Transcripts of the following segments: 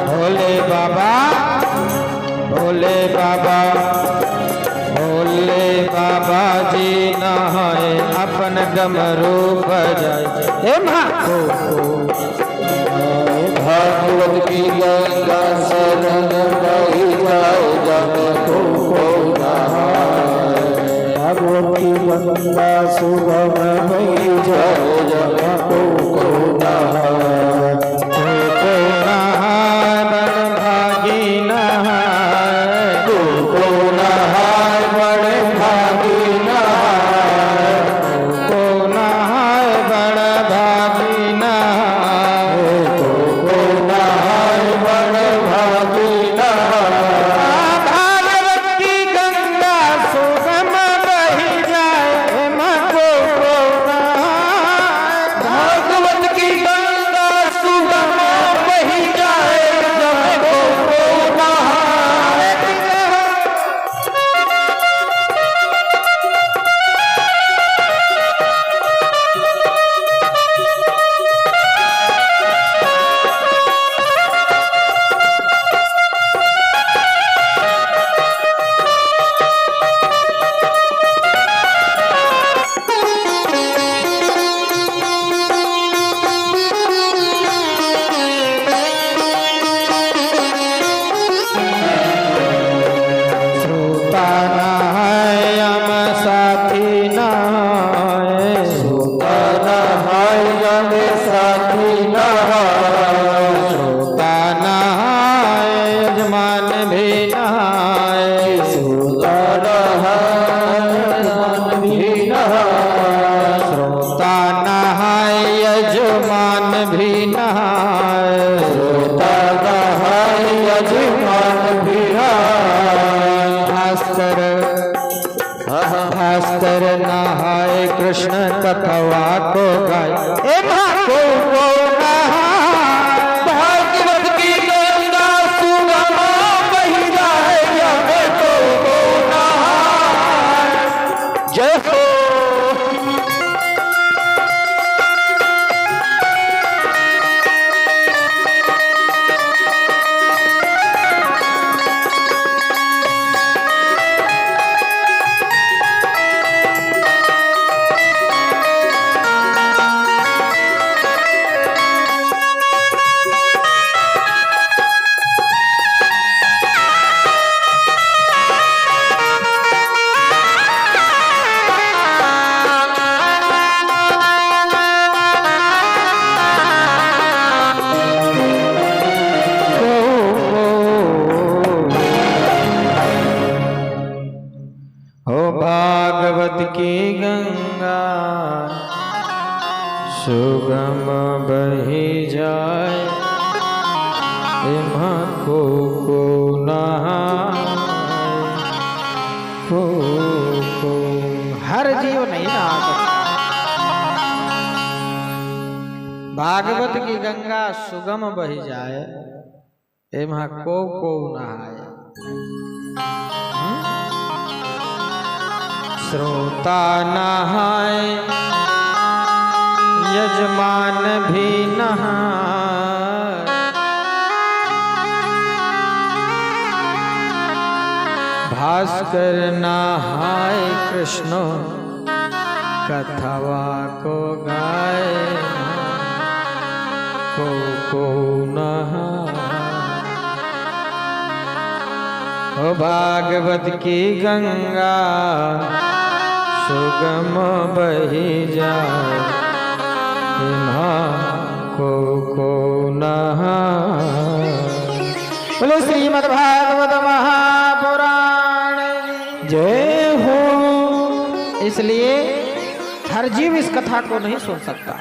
भोले बाबा भोले बाबा भोले बाबा जी नहाए अपन डमरू बजाए। हे माँ भागवत की गंगा शरण बही जाए जब को नहाए। भागवत की गंगा सुगम बही जाए जब को नहाए। बड़ भागी नहाए को नहाए बड़े भागी नहाए। को नहाए बड़ भागी नहाए बड़े भागी नहाए। भागवत की गंगा सुगम बही जाए मको नहाए। भागवत की गंगा सुगम बही जाए जब को नहाए। श्रोता नहाए यम साथी नहाए। श्रोता नहाए यम साथी नहाए। श्रोता नहाए यजमान भी नहाए। श्रोता नहाए मन भी नहाए। श्रोता नहाए यजमान भी नहाए। श्रोता नहाए यजमान भी नहाए। भास्कर नहाए कृष्ण कथवा को गाए। हे माँ को नहाए। भागवत की गंगा सुगम बही जाए जब को नहाए। जय हो। हो भागवत की गंगा सुगम बही जाए एमा को नहाए। को हर जीव नहीं ना भागवत की गंगा सुगम बही जाए एमा को नहाए। श्रोता नहाए यजमान भी नहाए। भास्कर नहाए कृष्ण कथवा को गाए। को नहाए। ओ भागवत की गंगा सुगम बही जाए को नहाए। बोलो श्रीमद् भागवत महापुराण जय हो। इसलिए हर जीव इस कथा को नहीं सुन सकता।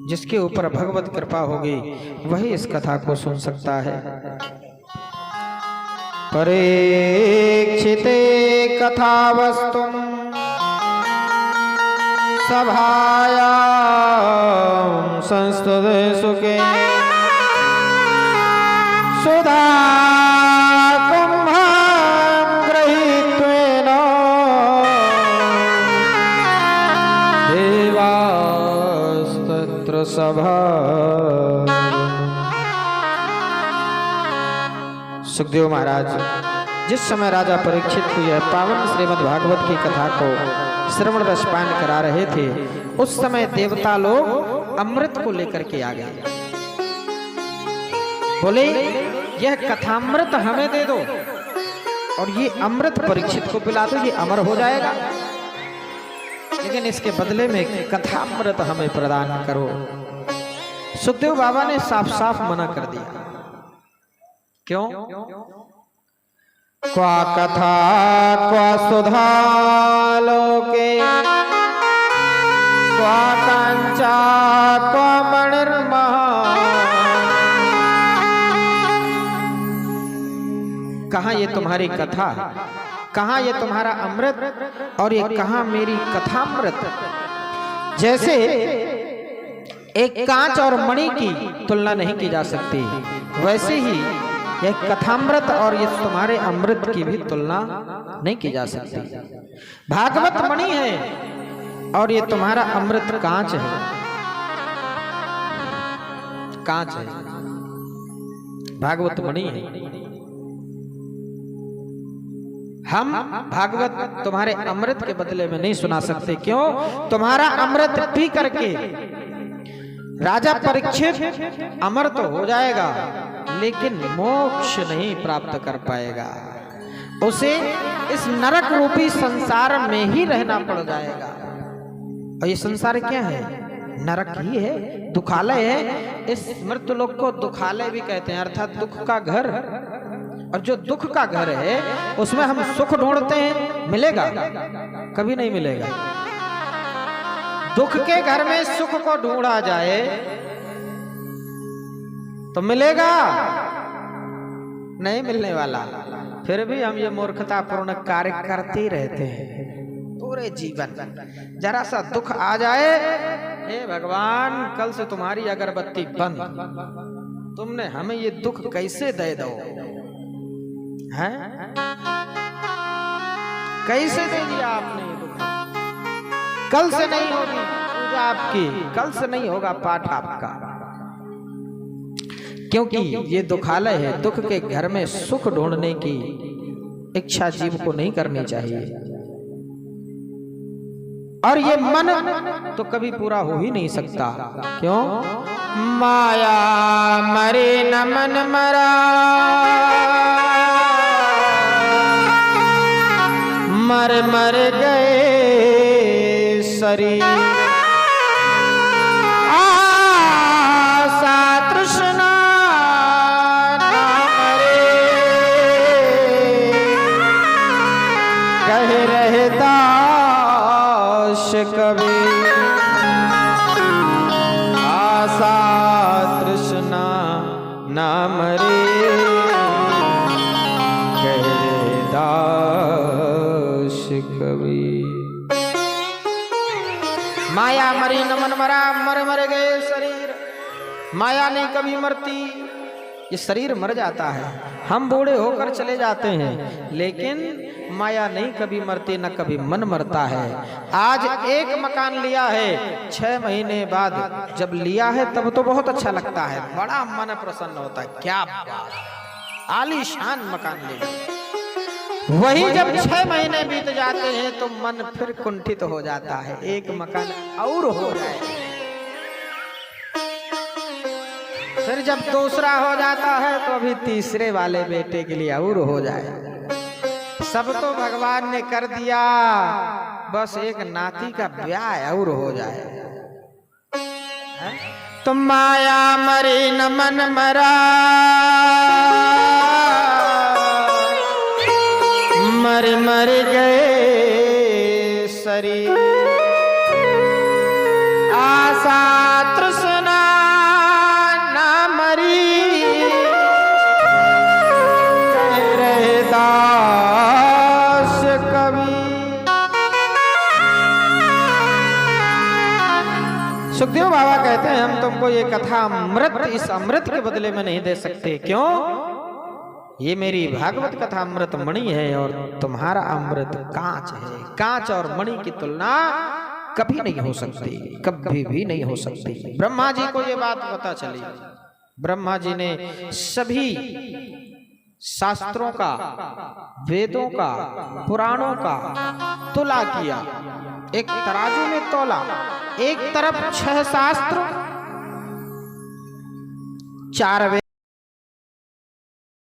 जिसके ऊपर भगवत कृपा होगी वही इस कथा को सुन सकता है। परीक्षिते कथा वस्तु सभायां संस्तुते सुखे सुधा कुम्भं गृहीत्वेन देवास्तत्र सभा। सुखदेव महाराज जिस समय राजा परीक्षित को यह पावन श्रीमद् भागवत की कथा को श्रवण रसपान करा रहे थे, उस समय देवता लोग अमृत को लेकर के आ गए। बोले यह कथामृत हमें दे दो और ये अमृत परीक्षित को पिला दो, ये अमर हो जाएगा, लेकिन इसके बदले में कथामृत हमें प्रदान करो। सुखदेव बाबा ने साफ साफ मना कर दिया। क्यों? क्वा कथा क्वा सुधा लोके क्वा कांचा क्वा मणिर्महा। कहाँ ये तुम्हारी कथा, कहाँ ये तुम्हारा अमृत, और ये कहाँ मेरी कथामृत। जैसे एक कांच और मणि की तुलना नहीं की जा सकती, वैसे ही यह कथामृत और ये तुम्हारे अमृत की भी तुलना नहीं की जा सकती। भागवत मणि है और ये तुम्हारा अमृत कांच है, कांच है, भागवत मणि है। हम भागवत तुम्हारे अमृत के बदले में नहीं सुना सकते। क्यों? तुम्हारा अमृत पी करके राजा परीक्षित अमर तो हो जाएगा, लेकिन मोक्ष नहीं प्राप्त कर पाएगा। उसे इस नरक रूपी संसार में ही रहना पड़ जाएगा। और ये संसार क्या है? नरक ही है, दुखालय है। इस मृत्युलोक को दुखालय भी कहते हैं, अर्थात दुख का घर। और जो दुख का घर है उसमें हम सुख ढूंढते हैं, मिलेगा? कभी नहीं मिलेगा। दुख के घर में सुख को ढूंढा जाए तो मिलेगा? नहीं मिलने वाला। फिर भी हम ये मूर्खतापूर्ण कार्य करते रहते हैं पूरे जीवन। जरा सा दुख आ जाए, हे भगवान कल से तुम्हारी अगरबत्ती बंद, तुमने हमें ये दुख कैसे दे दो है? कैसे दे दिया आपने ये दुख? कल से नहीं होगी पूजा आपकी, कल से नहीं होगा पाठ आपका, क्योंकि ये दुखालय है। दुख के घर में सुख ढूंढने की इच्छा जीव को नहीं करनी चाहिए। और ये मन तो कभी पूरा हो ही नहीं सकता। क्यों? माया मरे न मन मरा, मर मर गए शरीर। आशा तृष्णा ना मरे, कह रहे दास कबीर। आशा तृष्णा ना मरे, कह रहे दास कबीर। माया मरी न मन मरा, मर मर गए शरीर। माया नहीं कभी मरती, ये शरीर मर जाता है, हम बूढ़े होकर चले जाते हैं, लेकिन माया नहीं कभी मरती, न कभी मन मरता है। आज एक मकान लिया है, 6 महीने बाद जब लिया है तब तो बहुत अच्छा लगता है, बड़ा मन प्रसन्न होता है, क्या आलीशान मकान ले लिया। वही जब 6 महीने बीत जाते हैं तो मन फिर कुंठित हो जाता है, एक मकान और हो जाए। फिर जब दूसरा हो जाता है तो अभी तीसरे वाले बेटे के लिए और हो जाए। सब तो भगवान ने कर दिया, बस एक नाती का ब्याह और हो जाए। तो माया मरी न मन मरा, मर मर गए शरीर। आशा तृष्णा ना मरी, कह रहे दास कबीर। सुखदेव बाबा कहते हैं हम तुमको ये कथा अमृत, इस अमृत के बदले में नहीं दे सकते। क्यों? ये मेरी भागवत कथा अमृत मणि है और तुम्हारा अमृत कांच है। कांच और मणि की तुलना कभी नहीं हो सकती, कभी भी नहीं हो सकती। ब्रह्मा जी को ये बात पता चली, ब्रह्मा जी ने सभी शास्त्रों का, वेदों का, पुराणों का तुला किया, एक तराजू में तोला। एक तरफ 6 शास्त्र, 4 वेद,